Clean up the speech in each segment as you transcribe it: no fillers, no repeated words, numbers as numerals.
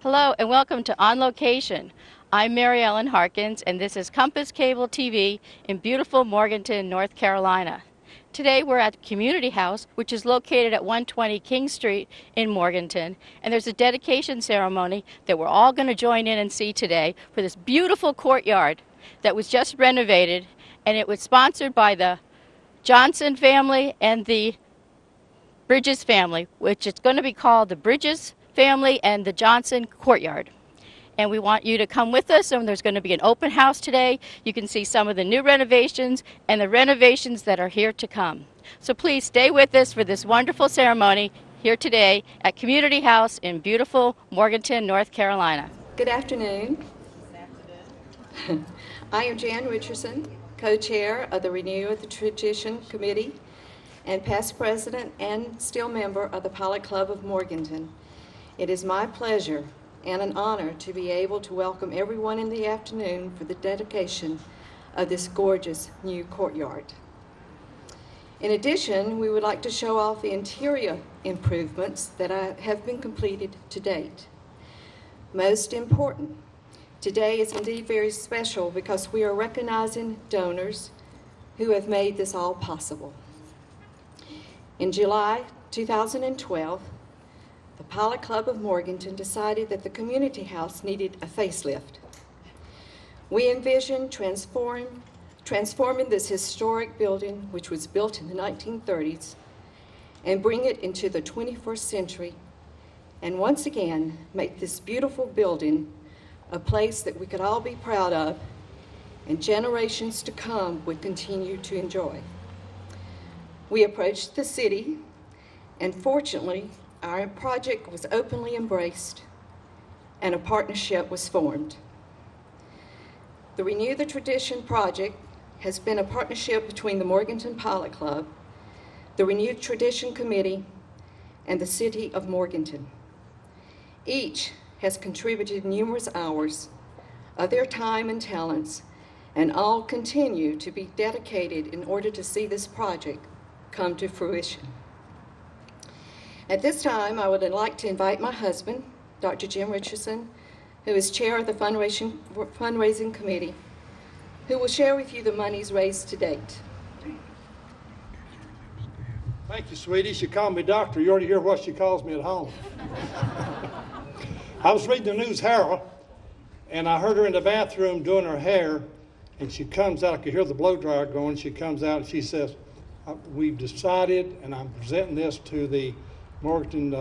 Hello and welcome to On Location. I'm Mary Ellen Harkins and this is Compass Cable TV in beautiful Morganton, North Carolina. Today we're at Community House, which is located at 120 King Street in Morganton, and there's a dedication ceremony that we're all going to join in and see today for this beautiful courtyard that was just renovated, and it was sponsored by the Johnson family and the Bridges family, which is going to be called the Bridges family and the Johnson Courtyard. And we want you to come with us, and there's going to be an open house today. You can see some of the new renovations and the renovations that are here to come. So please stay with us for this wonderful ceremony here today at Community House in beautiful Morganton, North Carolina. Good afternoon. I am Jan Richardson, co-chair of the Renew of the Tradition Committee and past president and still member of the Pilot Club of Morganton. It is my pleasure and an honor to be able to welcome everyone in the afternoon for the dedication of this gorgeous new courtyard. In addition, we would like to show off the interior improvements that have been completed to date. Most important, today is indeed very special because we are recognizing donors who have made this all possible. In July 2012, the Pilot Club of Morganton decided that the community house needed a facelift. We envisioned transforming this historic building, which was built in the 1930s, and bring it into the 21st century, and once again make this beautiful building a place that we could all be proud of and generations to come would continue to enjoy. We approached the city, and fortunately, our project was openly embraced and a partnership was formed. The Renew the Tradition project has been a partnership between the Morganton Pilot Club, the Renew Tradition Committee, and the City of Morganton. Each has contributed numerous hours of their time and talents, and all continue to be dedicated in order to see this project come to fruition. At this time, I would like to invite my husband, Dr. Jim Richardson, who is chair of the fundraising committee, who will share with you the monies raised to date. Thank you, sweetie. She called me doctor. You already hear what she calls me at home. I was reading the News Herald, and I heard her in the bathroom doing her hair, and she comes out. I could hear the blow dryer going. She comes out, and she says, we've decided, and I'm presenting this to the Morganton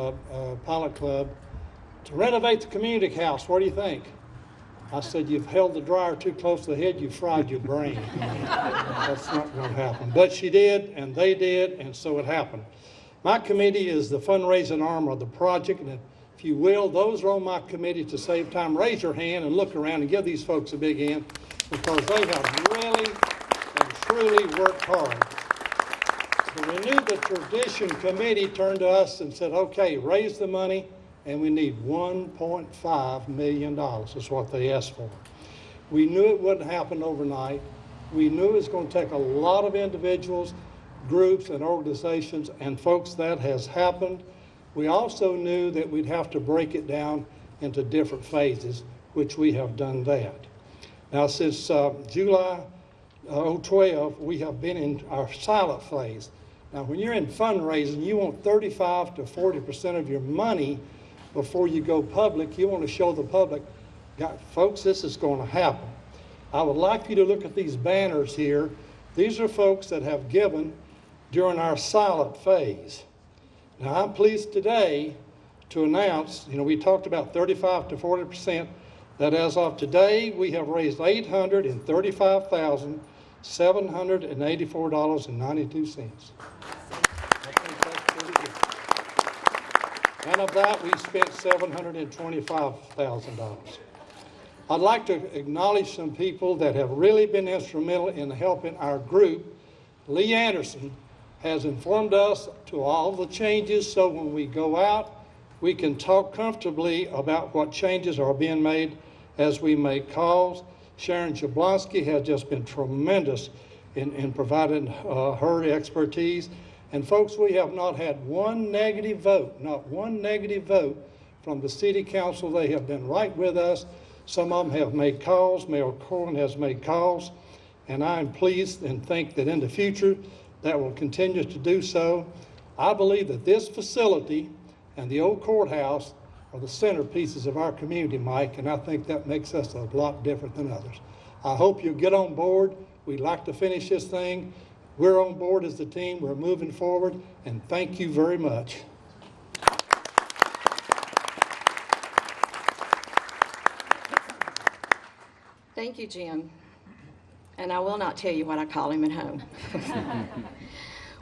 Pilot Club, to renovate the community house. What do you think? I said, you've held the dryer too close to the head, you fried your brain. That's not going to happen. But she did, and they did, and so it happened. My committee is the fundraising arm of the project, and if you will, those are on my committee to save time. Raise your hand and look around and give these folks a big hand, because they have really and truly worked hard. The Renew the Tradition Committee turned to us and said, okay, raise the money, and we need $1.5 million is what they asked for. We knew it wouldn't happen overnight. We knew it was going to take a lot of individuals, groups, and organizations, and folks, that has happened. We also knew that we'd have to break it down into different phases, which we have done that. Now, since July 2012, we have been in our silent phase. Now, when you're in fundraising, you want 35 to 40% of your money before you go public. You want to show the public, folks, this is going to happen. I would like you to look at these banners here. These are folks that have given during our silent phase. Now, I'm pleased today to announce, we talked about 35 to 40%, that as of today, we have raised $835,784.92. And of that, we spent $725,000. I'd like to acknowledge some people that have really been instrumental in helping our group. Lee Anderson has informed us to all the changes, so when we go out, we can talk comfortably about what changes are being made as we make calls. Sharon Jablonski has just been tremendous in providing her expertise. And folks, we have not had one negative vote, not one negative vote from the city council. They have been right with us. Some of them have made calls. Mayor Corwin has made calls. And I am pleased and think that in the future that will continue to do so. I believe that this facility and the old courthouse are the centerpieces of our community, Mike, and I think that makes us a lot different than others. I hope you'll get on board. We'd like to finish this thing. We're on board as the team. We're moving forward, and thank you very much. Thank you, Jim. And I will not tell you what I call him at home.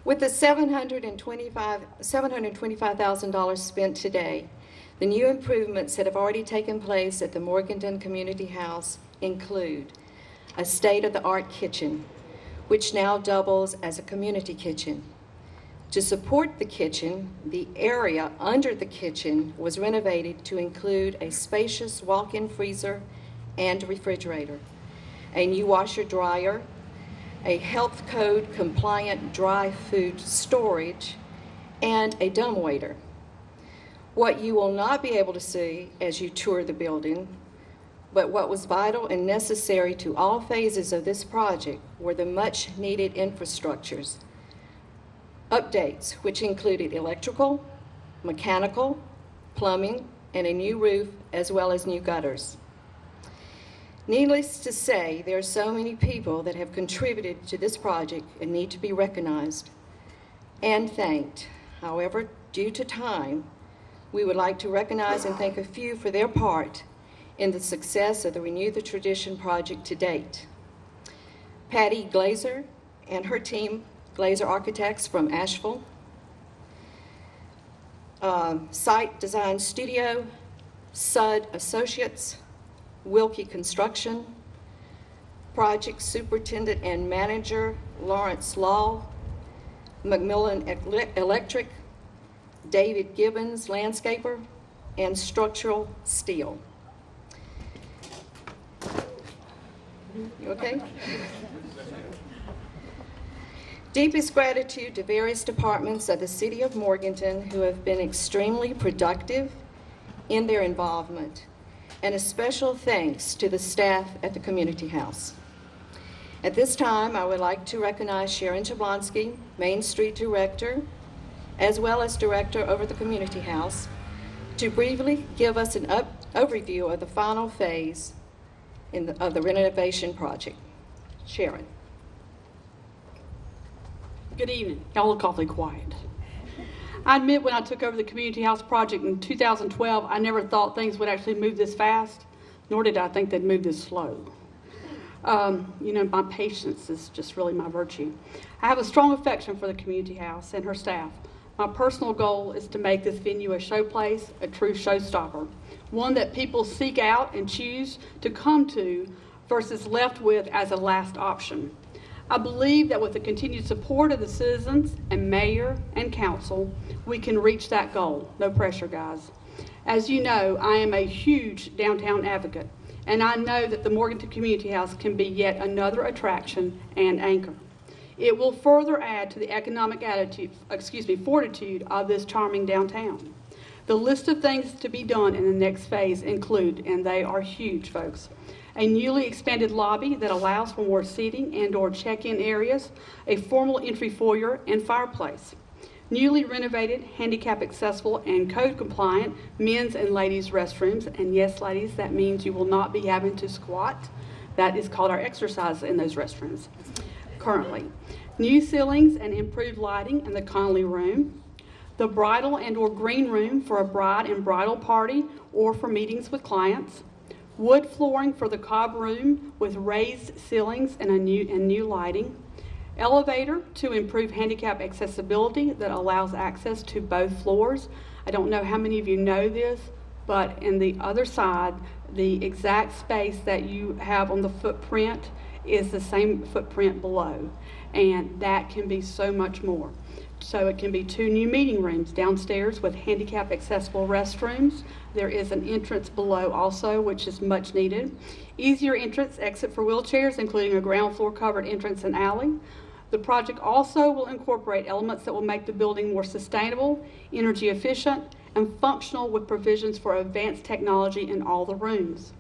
With the $725,000 spent today, the new improvements that have already taken place at the Morganton Community House include a state-of-the-art kitchen, which now doubles as a community kitchen. To support the kitchen, the area under the kitchen was renovated to include a spacious walk-in freezer and refrigerator, a new washer-dryer, a health code compliant dry food storage, and a dumbwaiter. What you will not be able to see as you tour the building, but what was vital and necessary to all phases of this project, were the much needed infrastructures. Updates, which included electrical, mechanical, plumbing, and a new roof, as well as new gutters. Needless to say, there are so many people that have contributed to this project and need to be recognized and thanked. However, due to time, we would like to recognize and thank a few for their part in the success of the Renew the Tradition project to date. Patty Glazer and her team, Glazer Architects from Asheville, Site Design Studio, Sud Associates, Wilkie Construction, Project Superintendent and Manager Lawrence Law, Macmillan Electric, David Gibbons, landscaper, and Structural Steel. You okay? Deepest gratitude to various departments of the City of Morganton who have been extremely productive in their involvement, and a special thanks to the staff at the Community House. At this time, I would like to recognize Sharon Jablonski, Main Street Director, as well as Director over the Community House, to briefly give us an overview of the final phase of the renovation project. Sharon. Good evening. Y'all look awfully quiet. I admit when I took over the Community House project in 2012, I never thought things would actually move this fast, nor did I think they'd move this slow. My patience is just really my virtue. I have a strong affection for the Community House and her staff. My personal goal is to make this venue a showplace, a true showstopper, one that people seek out and choose to come to versus left with as a last option. I believe that with the continued support of the citizens and mayor and council, we can reach that goal. No pressure, guys. As you know, I am a huge downtown advocate, and I know that the Morganton Community House can be yet another attraction and anchor. It will further add to the economic fortitude of this charming downtown. The list of things to be done in the next phase include, and they are huge, folks, a newly expanded lobby that allows for more seating and/or check-in areas, a formal entry foyer and fireplace, newly renovated, handicap-accessible and code-compliant men's and ladies' restrooms, and yes, ladies, that means you will not be having to squat. That is called our exercise in those restrooms currently. New ceilings and improved lighting in the Connolly Room, the bridal and/or green room for a bride and bridal party or for meetings with clients, wood flooring for the Cobb Room with raised ceilings and new lighting, elevator to improve handicap accessibility that allows access to both floors. I don't know how many of you know this, but in the other side, the exact space that you have on the footprint is the same footprint below, and that can be so much more. So it can be 2 new meeting rooms downstairs with handicap accessible restrooms. There is an entrance below also, which is much needed. Easier entrance exit for wheelchairs, including a ground floor covered entrance and alley. The project also will incorporate elements that will make the building more sustainable, energy efficient, and functional with provisions for advanced technology in all the rooms.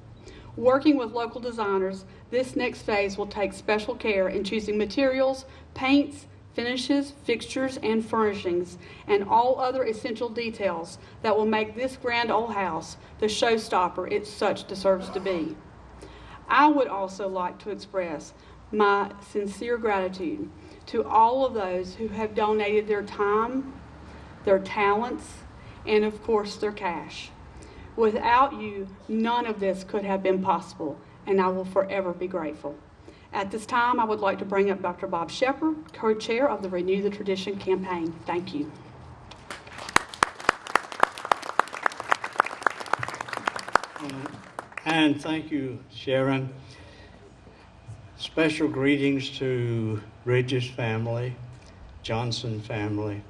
Working with local designers, this next phase will take special care in choosing materials, paints, finishes, fixtures, and furnishings, and all other essential details that will make this grand old house the showstopper it such deserves to be. I would also like to express my sincere gratitude to all of those who have donated their time, their talents, and of course their cash. Without you, none of this could have been possible, and I will forever be grateful. At this time, I would like to bring up Dr. Bob Shepard, co-chair of the Renew the Tradition campaign. Thank you. And thank you, Sharon. Special greetings to Bridges family, Johnson family.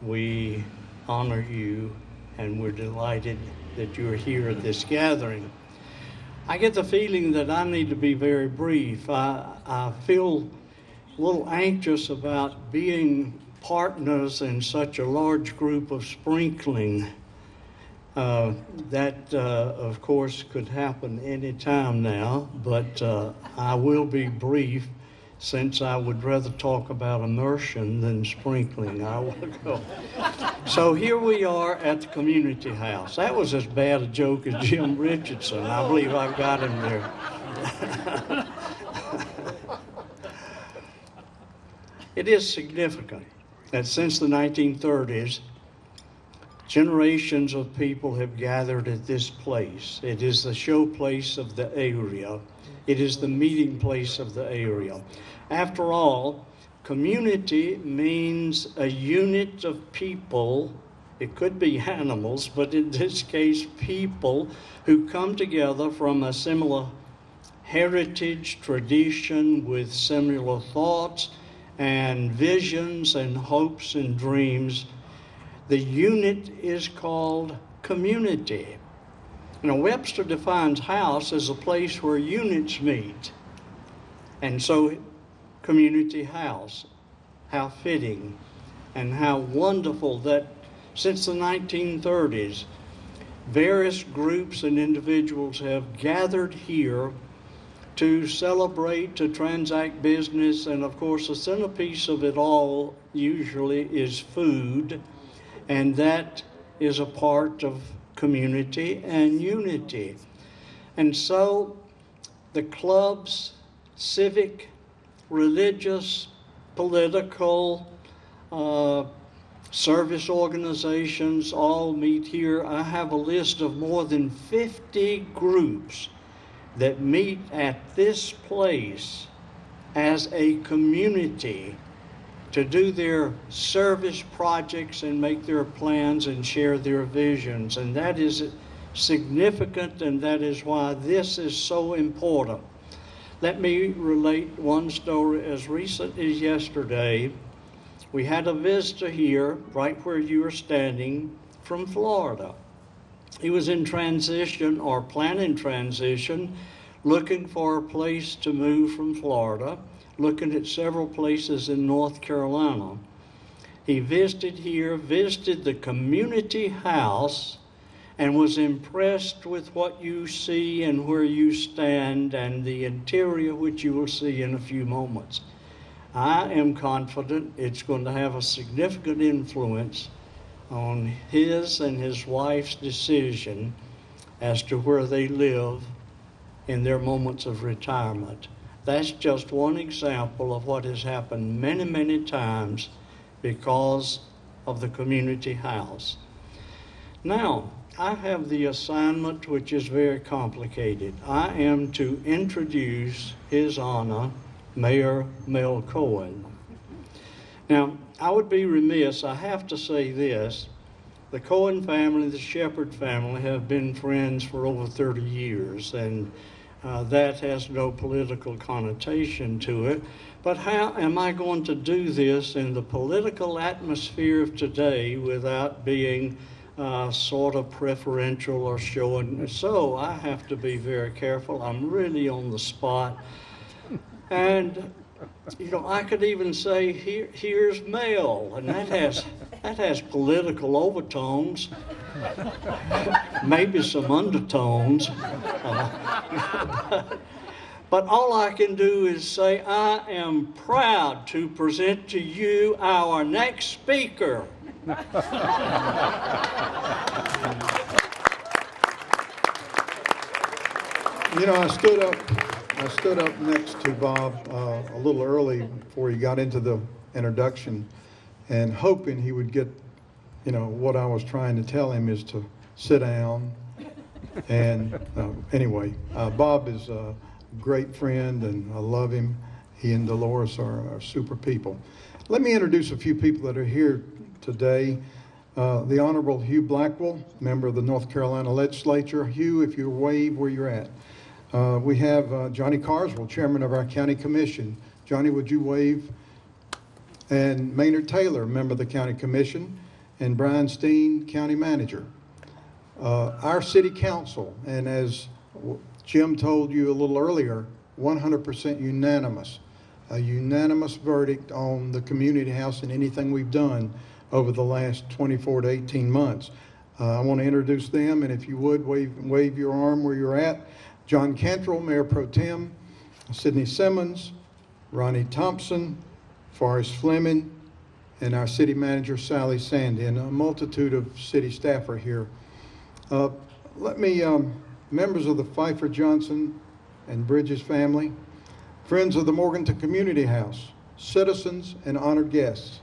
We honor you, and we're delighted that you're here at this gathering. I get the feeling that I need to be very brief. I feel a little anxious about being partners in such a large group of sprinkling. That, of course, could happen any time now, but I will be brief since I would rather talk about immersion than sprinkling. I will go. So here we are at the community house. That was as bad a joke as Jim Richardson. I believe I've got him there. It is significant that since the 1930s, generations of people have gathered at this place. It is the show place of the area. It is the meeting place of the area. After all, community means a unit of people. It could be animals, but in this case, people who come together from a similar heritage, tradition, with similar thoughts and visions and hopes and dreams. The unit is called community. You know, Webster defines house as a place where units meet. And so, community house, how fitting and how wonderful that since the 1930s, various groups and individuals have gathered here to celebrate, to transact business, and of course, the centerpiece of it all usually is food. And that is a part of community and unity. And so the clubs, civic, religious, political, service organizations all meet here. I have a list of more than 50 groups that meet at this place as a community to do their service projects and make their plans and share their visions. And that is significant, and that is why this is so important. Let me relate one story. As recent as yesterday, we had a visitor here, right where you are standing, from Florida. He was in transition or planning transition, looking for a place to move from Florida, looking at several places in North Carolina. He visited here, visited the community house, and was impressed with what you see and where you stand and the interior, which you will see in a few moments. I am confident it's going to have a significant influence on his and his wife's decision as to where they live in their moments of retirement. That's just one example of what has happened many, many times because of the community house. Now, I have the assignment, which is very complicated. I am to introduce His Honor, Mayor Mel Cohen. Now, I would be remiss, I have to say this. The Cohen family, the Shepard family have been friends for over 30 years, and that has no political connotation to it. But how am I going to do this in the political atmosphere of today without being sort of preferential or showing? So I have to be very careful. I'm really on the spot. And, you know, I could even say, here's Mel, and that has that has political overtones, maybe some undertones. But all I can do is say I am proud to present to you our next speaker. You know, I stood up next to Bob a little early before he got into the introduction, and hoping he would get, you know, what I was trying to tell him is to sit down. And anyway, Bob is a great friend, and I love him. He and Dolores are super people. Let me introduce a few people that are here today. The Honorable Hugh Blackwell, member of the North Carolina Legislature. Hugh, if you wave where you're at. We have Johnny Carswell, chairman of our county commission. Johnny, would you wave? And Maynard Taylor, member of the county commission, and Brian Steen, county manager. Our city council, and as Jim told you a little earlier, 100% unanimous. A unanimous verdict on the community house and anything we've done over the last 24 to 18 months. I want to introduce them, and if you would, wave your arm where you're at. John Cantrell, Mayor Pro Tem, Sidney Simmons, Ronnie Thompson, Forrest Fleming, and our city manager, Sally Sandy, and a multitude of city staff are here. Members of the Pfeiffer Johnson and Bridges family, friends of the Morganton Community House, citizens and honored guests.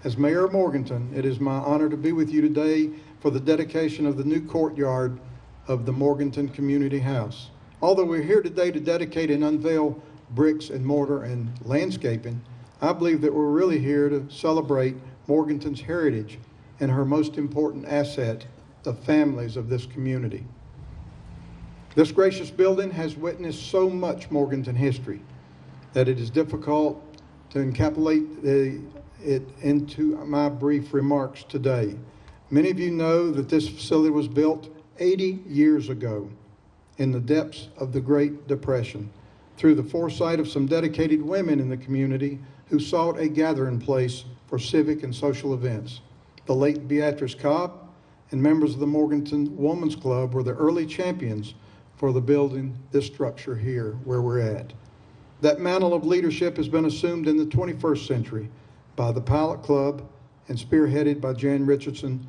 As Mayor of Morganton, it is my honor to be with you today for the dedication of the new courtyard of the Morganton Community House. Although we're here today to dedicate and unveil bricks and mortar and landscaping, I believe that we're really here to celebrate Morganton's heritage and her most important asset, the families of this community. This gracious building has witnessed so much Morganton history that it is difficult to encapsulate it into my brief remarks today. Many of you know that this facility was built 80 years ago in the depths of the Great Depression through the foresight of some dedicated women in the community who sought a gathering place for civic and social events. The late Beatrice Cobb and members of the Morganton Women's Club were the early champions for the building this structure here where we're at. That mantle of leadership has been assumed in the 21st century by the Pilot Club and spearheaded by Jan Richardson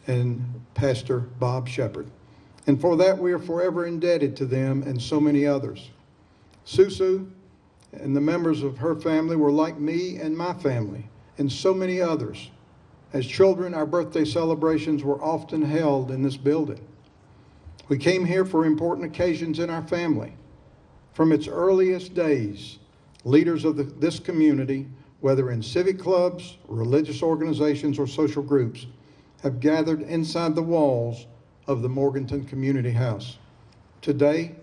and Pastor Bob Shepard. And for that, we are forever indebted to them and so many others. Susu and the members of her family were like me and my family and so many others. As children, our birthday celebrations were often held in this building. We came here for important occasions in our family. From its earliest days, leaders of this community, whether in civic clubs, religious organizations, or social groups, have gathered inside the walls of the Morganton Community House. Today,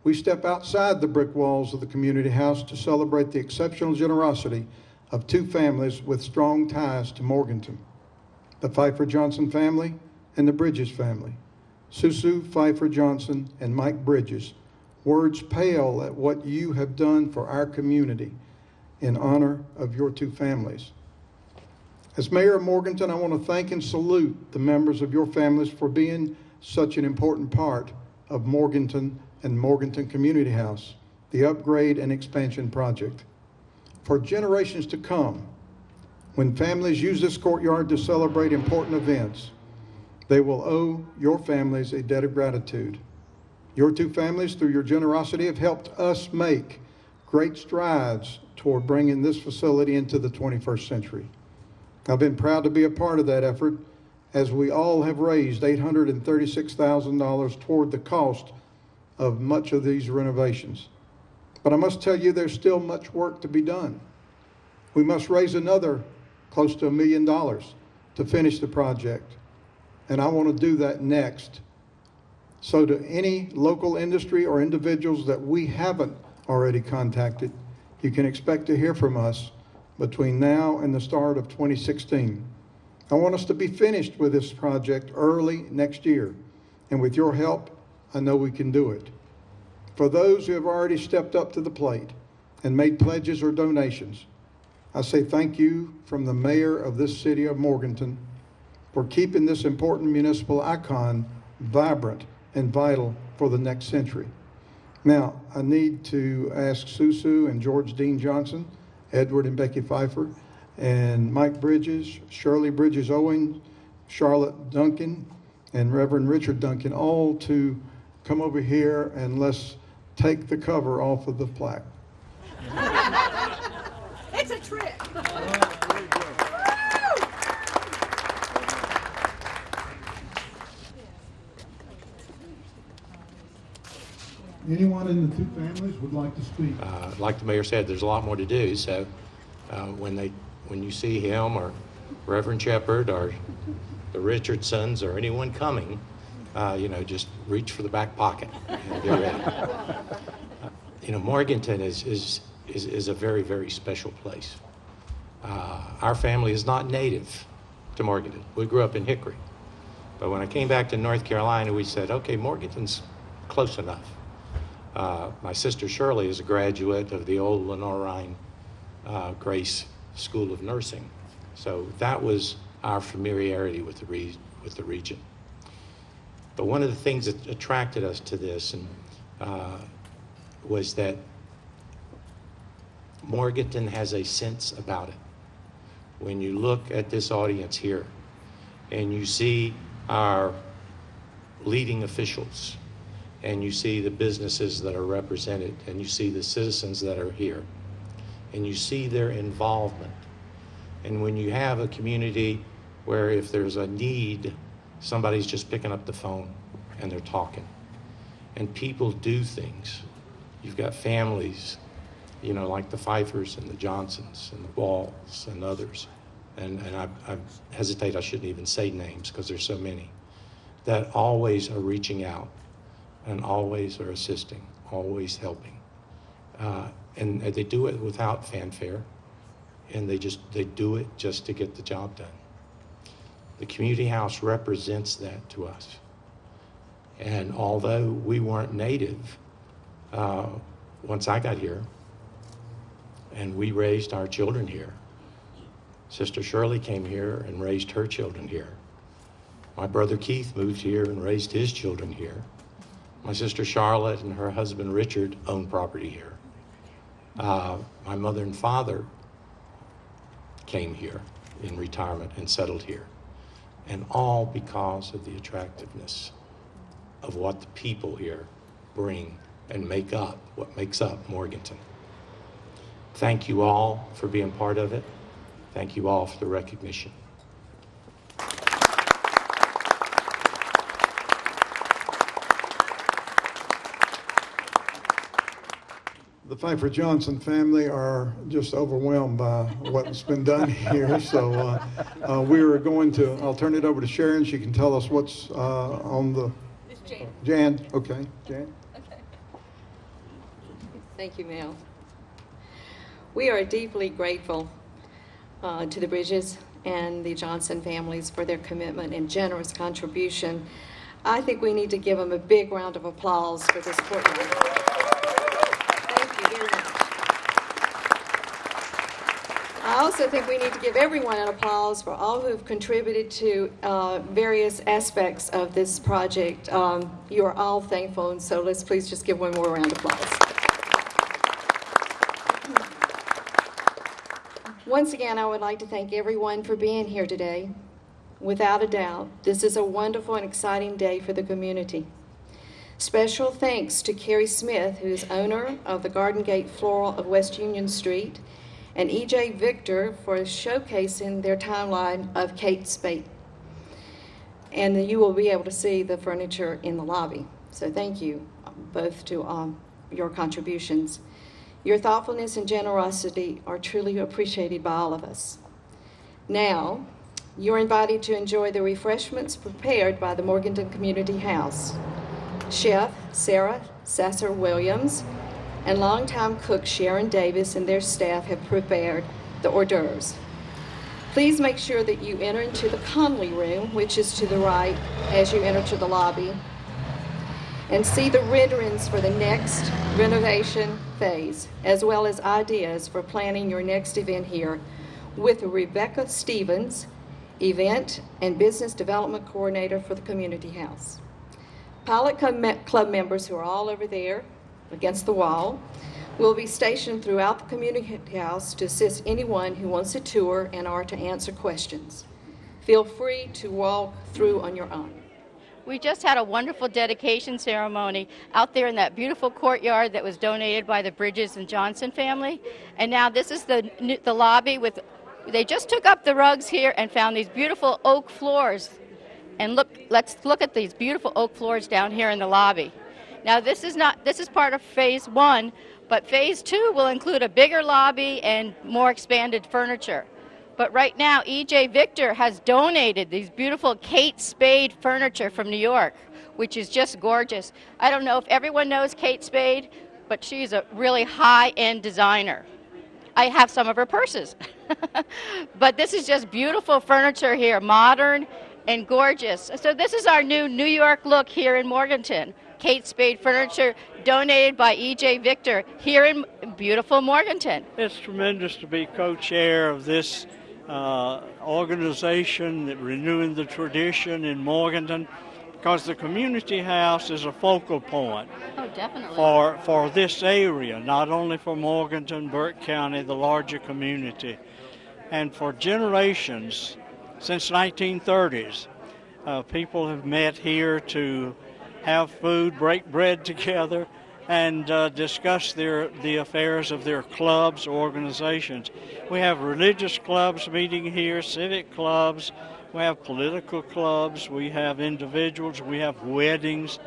we step outside the brick walls of the community house to celebrate the exceptional generosity of two families with strong ties to Morganton, the Pfeiffer Johnson family and the Bridges family. Susu Pfeiffer Johnson and Mike Bridges, words pale at what you have done for our community in honor of your two families. As Mayor of Morganton, I want to thank and salute the members of your families for being such an important part of Morganton and Morganton Community House, the upgrade and expansion project. For generations to come, when families use this courtyard to celebrate important events, they will owe your families a debt of gratitude. Your two families, through your generosity, have helped us make great strides toward bringing this facility into the 21st century. I've been proud to be a part of that effort, as we all have raised $836,000 toward the cost of much of these renovations. But I must tell you, there's still much work to be done. We must raise another close to $1 million to finish the project, and I want to do that next. So to any local industry or individuals that we haven't already contacted, you can expect to hear from us between now and the start of 2016. I want us to be finished with this project early next year, and with your help, I know we can do it. For those who have already stepped up to the plate and made pledges or donations, I say thank you from the mayor of this city of Morganton for keeping this important municipal icon vibrant and vital for the next century. Now, I need to ask Susu and George Dean Johnson, Edward and Becky Pfeiffer, and Mike Bridges, Shirley Bridges Owen, Charlotte Duncan, and Reverend Richard Duncan, all to come over here and let's take the cover off of the plaque. It's a trick. Anyone in the two families would like to speak? Like the mayor said, there's a lot more to do. So when you see him or Reverend Shepherd or the Richardsons or anyone coming, just reach for the back pocket and get ready. Morganton is a very, very special place. Our family is not native to Morganton. We grew up in Hickory. But when I came back to North Carolina, we said, okay, Morganton's close enough. My sister Shirley is a graduate of the old Lenore Grace School of Nursing. So that was our familiarity with the region. But one of the things that attracted us to this was that Morganton has a sense about it. When you look at this audience here and you see our leading officials and you see the businesses that are represented and you see the citizens that are here and you see their involvement, and when you have a community where if there's a need, somebody's just picking up the phone and they're talking, and people do things. You've got families, like the Pfeiffers and the Johnsons and the Walls and others. And I hesitate, I shouldn't even say names because there's so many, that always are reaching out and always are assisting, always helping. And they do it without fanfare, and they do it just to get the job done. The community house represents that to us. And although we weren't native, once I got here, and we raised our children here, Sister Shirley came here and raised her children here. My brother Keith moved here and raised his children here. My sister Charlotte and her husband Richard own property here. My mother and father came here in retirement and settled here. And all because of the attractiveness of what the people here bring and make up, what makes up Morganton. Thank you all for being part of it. Thank you all for the recognition. The Pfeiffer Johnson family are just overwhelmed by what's been done here. So I'll turn it over to Sharon. She can tell us what's on the... It's Jan. Jan, okay. Jan? Okay. Thank you, Mel. We are deeply grateful to the Bridges and the Johnson families for their commitment and generous contribution. I think we need to give them a big round of applause for this courtyard. Thank you very much. I also think we need to give everyone an applause for all who have contributed to various aspects of this project. You are all thankful, and so let's please just give one more round of applause. Once again, I would like to thank everyone for being here today. Without a doubt, this is a wonderful and exciting day for the community. Special thanks to Carrie Smith, who is owner of the Garden Gate Floral of West Union Street, and E.J. Victor for showcasing their timeline of Kate Spate. And you will be able to see the furniture in the lobby. So thank you both to your contributions. Your thoughtfulness and generosity are truly appreciated by all of us. Now, you're invited to enjoy the refreshments prepared by the Morganton Community House. Chef Sarah Sasser-Williams and longtime cook Sharon Davis and their staff have prepared the hors d'oeuvres. Please make sure that you enter into the Conley Room, which is to the right as you enter to the lobby, and see the renderings for the next renovation phase, as well as ideas for planning your next event here with Rebecca Stevens, Event and Business Development Coordinator for the Community House. Pilot Club members, who are all over there against the wall, will be stationed throughout the Community House to assist anyone who wants a tour and or to answer questions. Feel free to walk through on your own. We just had a wonderful dedication ceremony out there in that beautiful courtyard that was donated by the Bridges and Johnson family. And now this is the lobby with, they just took up the rugs here and found these beautiful oak floors. And look, let's look at these beautiful oak floors down here in the lobby. Now this is part of phase 1, but phase 2 will include a bigger lobby and more expanded furniture. But right now, E.J. Victor has donated these beautiful Kate Spade furniture from New York, which is just gorgeous. I don't know if everyone knows Kate Spade, but she's a really high-end designer. I have some of her purses. But this is just beautiful furniture here, modern and gorgeous. So this is our new New York look here in Morganton. Kate Spade furniture donated by E.J. Victor here in beautiful Morganton. It's tremendous to be co-chair of this organization that renewing the tradition in Morganton, because the community house is a focal point for this area, not only for Morganton, Burke County, the larger community. And for generations, since 1930s, people have met here to have food, break bread together, and discuss the affairs of their clubs, organizations. We have religious clubs meeting here, civic clubs, we have political clubs, we have individuals, we have weddings.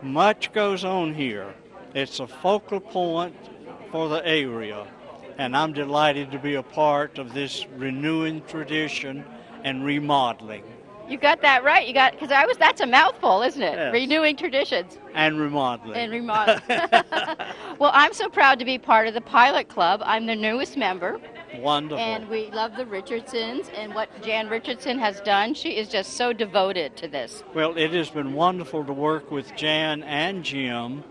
Much goes on here. It's a focal point for the area, and I'm delighted to be a part of this renewing tradition and remodeling. You got that right. You got, because that's a mouthful, isn't it? Yes. Renewing traditions. And remodeling. And remodeling. Well, I'm so proud to be part of the Pilot Club. I'm the newest member. Wonderful. And we love the Richardsons and what Jan Richardson has done. She is just so devoted to this. Well, it has been wonderful to work with Jan and Jim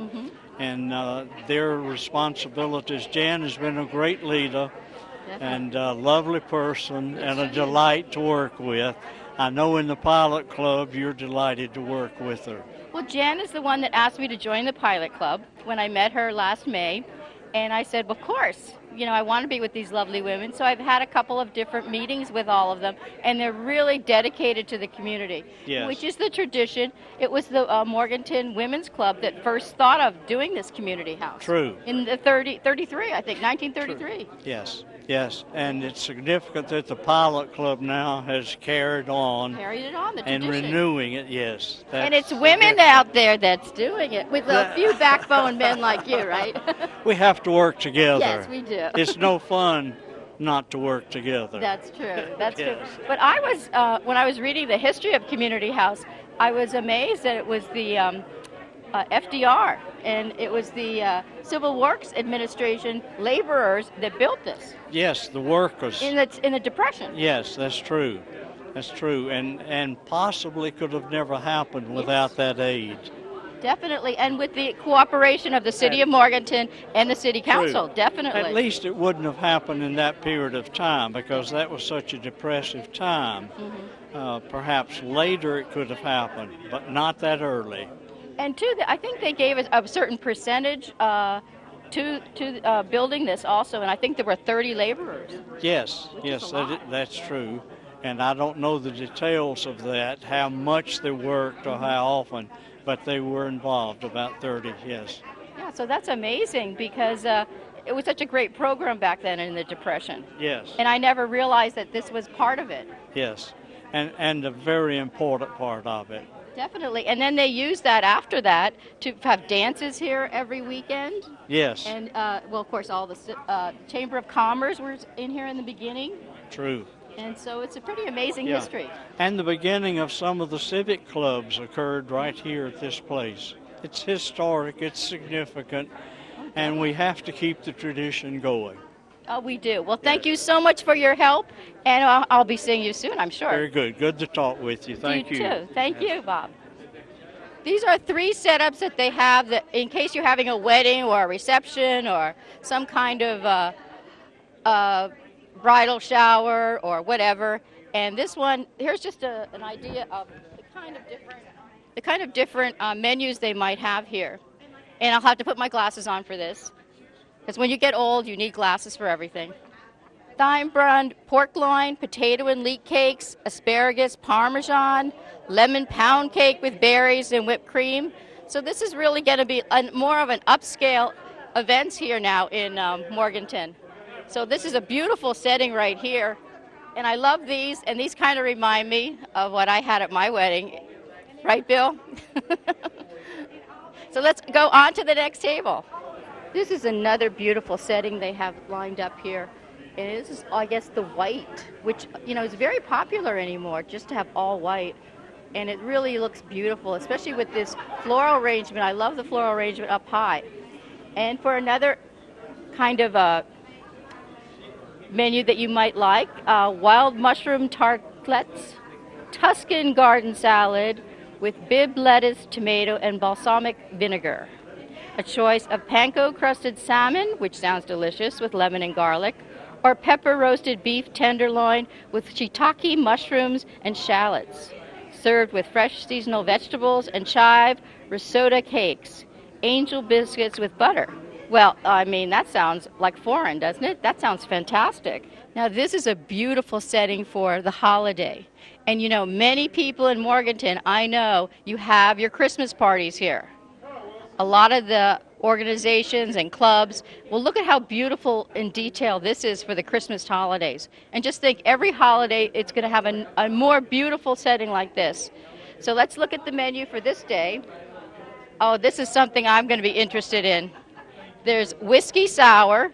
and their responsibilities. Jan has been a great leader and a lovely person and a delight to work with. I know in the Pilot Club you're delighted to work with her. Well, Jan is the one that asked me to join the Pilot Club when I met her last May. And I said, well, of course, I want to be with these lovely women. So I've had a couple of different meetings with all of them, and they're really dedicated to the community, which is the tradition. It was the Morganton Women's Club that first thought of doing this community house. True. In the 33, I think, 1933. True. Yes, and it's significant that the Pilot Club now has carried it on, the and tradition. Renewing it, yes. And it's women out there that's doing it, with a few backbone men like you, right? We have to work together. Yes, we do. It's no fun not to work together. That's true. That's true. But I was, when I was reading the history of Community House, I was amazed that it was the FDR and it was the Civil Works Administration laborers that built this. Yes, the workers. In the Depression. Yes, that's true. That's true. And possibly could have never happened without that aid. Definitely, and with the cooperation of the City of Morganton and the City Council, True. Definitely. At least it wouldn't have happened in that period of time because that was such a depressive time. Perhaps later it could have happened, but not that early. And too, I think they gave us a certain percentage to building this also, and I think there were 30 laborers. Yes, that's true. And I don't know the details of that, how much they worked or how often, but they were involved, about 30, yes. Yeah, so that's amazing because it was such a great program back then in the Depression. Yes. And I never realized that this was part of it. Yes, and a very important part of it. Definitely. And then they used that after that to have dances here every weekend. Yes. And, well, of course, all the Chamber of Commerce was in here in the beginning. True. And so it's a pretty amazing history. And the beginning of some of the civic clubs occurred right here at this place. It's historic, it's significant, and we have to keep the tradition going. Oh, we do. Well, thank you so much for your help, and I'll be seeing you soon, I'm sure. Very good. Good to talk with you. Thank you. You too. Thank you, Bob. These are 3 setups that they have that in case you're having a wedding or a reception or some kind of bridal shower or whatever. And this one, here's just an idea of the kind of different menus they might have here. And I'll have to put my glasses on for this, because when you get old, you need glasses for everything. Thyme brund, pork loin, potato and leek cakes, asparagus, parmesan, lemon pound cake with berries and whipped cream. So this is really going to be more of an upscale events here now in Morganton. So this is a beautiful setting right here. And I love these, and these kind of remind me of what I had at my wedding. Right, Bill? So let's go on to the next table. This is another beautiful setting they have lined up here. And this is, I guess, the white, which, you know, is very popular anymore, just to have all white. And it really looks beautiful, especially with this floral arrangement. I love the floral arrangement up high. And for another kind of a menu that you might like, wild mushroom tartlets, Tuscan garden salad with Bibb lettuce, tomato, and balsamic vinegar. A choice of panko-crusted salmon, which sounds delicious, with lemon and garlic, or pepper-roasted beef tenderloin with shiitake mushrooms and shallots, served with fresh seasonal vegetables and chive risotto cakes, angel biscuits with butter. Well, I mean, that sounds like foreign, doesn't it? That sounds fantastic. Now, this is a beautiful setting for the holiday. And, you know, many people in Morganton, I know, you have your Christmas parties here. A lot of the organizations and clubs, well, look at how beautiful in detail this is for the Christmas holidays. And just think, every holiday, it's going to have a more beautiful setting like this. So let's look at the menu for this day. Oh, this is something I'm going to be interested in. There's whiskey sour,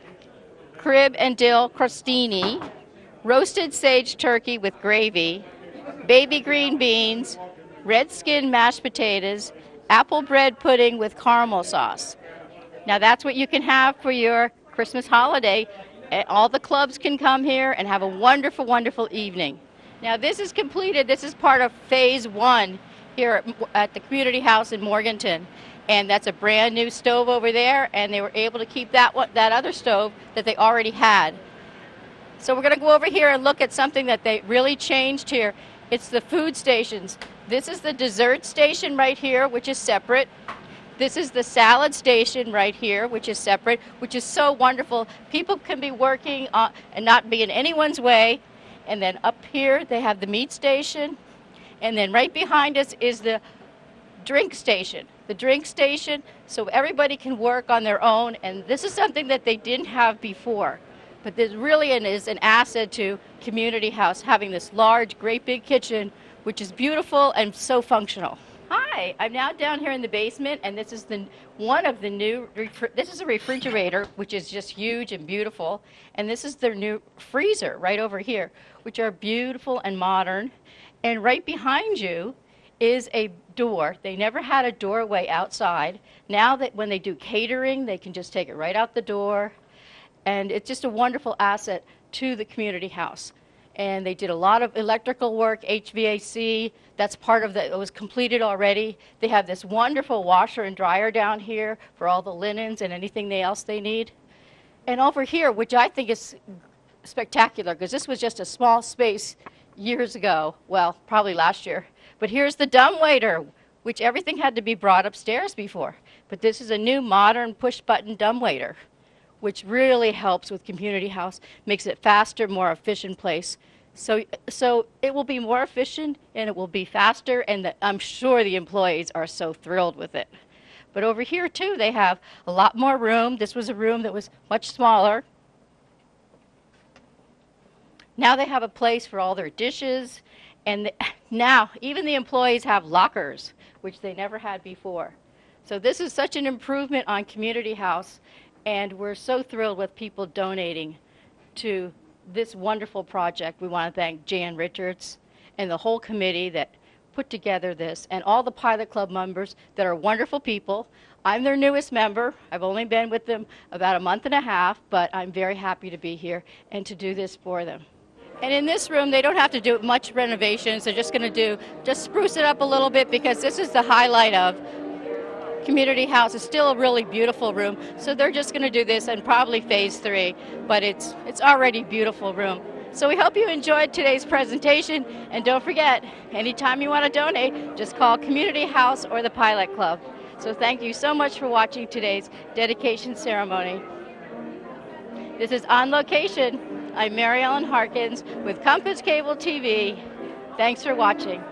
crib and dill crostini, roasted sage turkey with gravy, baby green beans, red skin mashed potatoes, apple bread pudding with caramel sauce. Now that's what you can have for your Christmas holiday. All the clubs can come here and have a wonderful, wonderful evening. Now this is completed. This is part of phase 1 here at the community house in Morganton. And that's a brand new stove over there, and they were able to keep that other stove that they already had. So we're going to go over here and look at something that they really changed here. It's the food stations. This is the dessert station right here, which is separate. This is the salad station right here, which is separate, which is so wonderful. People can be working and not be in anyone's way. And then up here, they have the meat station. And then right behind us is the drink station. The drink station, so everybody can work on their own. And this is something that they didn't have before. But this really is an asset to Community House, having this large, great big kitchen, which is beautiful and so functional. Hi, I'm now down here in the basement, and this is this is a refrigerator, which is just huge and beautiful. And this is their new freezer right over here, which are beautiful and modern. And right behind you is a door. They never had a doorway outside. Now that when they do catering, they can just take it right out the door. And it's just a wonderful asset to the community house. And they did a lot of electrical work, HVAC. That's part of it was completed already. They have this wonderful washer and dryer down here for all the linens and anything else they need. And over here, which I think is spectacular, because this was just a small space years ago, well, probably last year. But here's the dumbwaiter, which everything had to be brought upstairs before. But this is a new modern push-button dumbwaiter, which really helps with community house, makes it faster, more efficient place. So it will be more efficient and it will be faster, and I'm sure the employees are so thrilled with it. But over here too, they have a lot more room. This was a room that was much smaller. Now they have a place for all their dishes, and now even the employees have lockers, which they never had before. So this is such an improvement on Community House, and we're so thrilled with people donating to this wonderful project. We want to thank Jan Richards and the whole committee that put together this, and all the Pilot Club members that are wonderful people. I'm their newest member. I've only been with them about a month and a half, but I'm very happy to be here and to do this for them. And in this room, they don't have to do much renovations. They're just going to just spruce it up a little bit, because this is the highlight of Community House. It's still a really beautiful room. So they're just going to do this in probably phase 3, but it's already a beautiful room. So we hope you enjoyed today's presentation, and don't forget, anytime you want to donate, just call Community House or the Pilot Club. So thank you so much for watching today's dedication ceremony. This is On Location. I'm Mary Ellen Harkins with Compass Cable TV. Thanks for watching.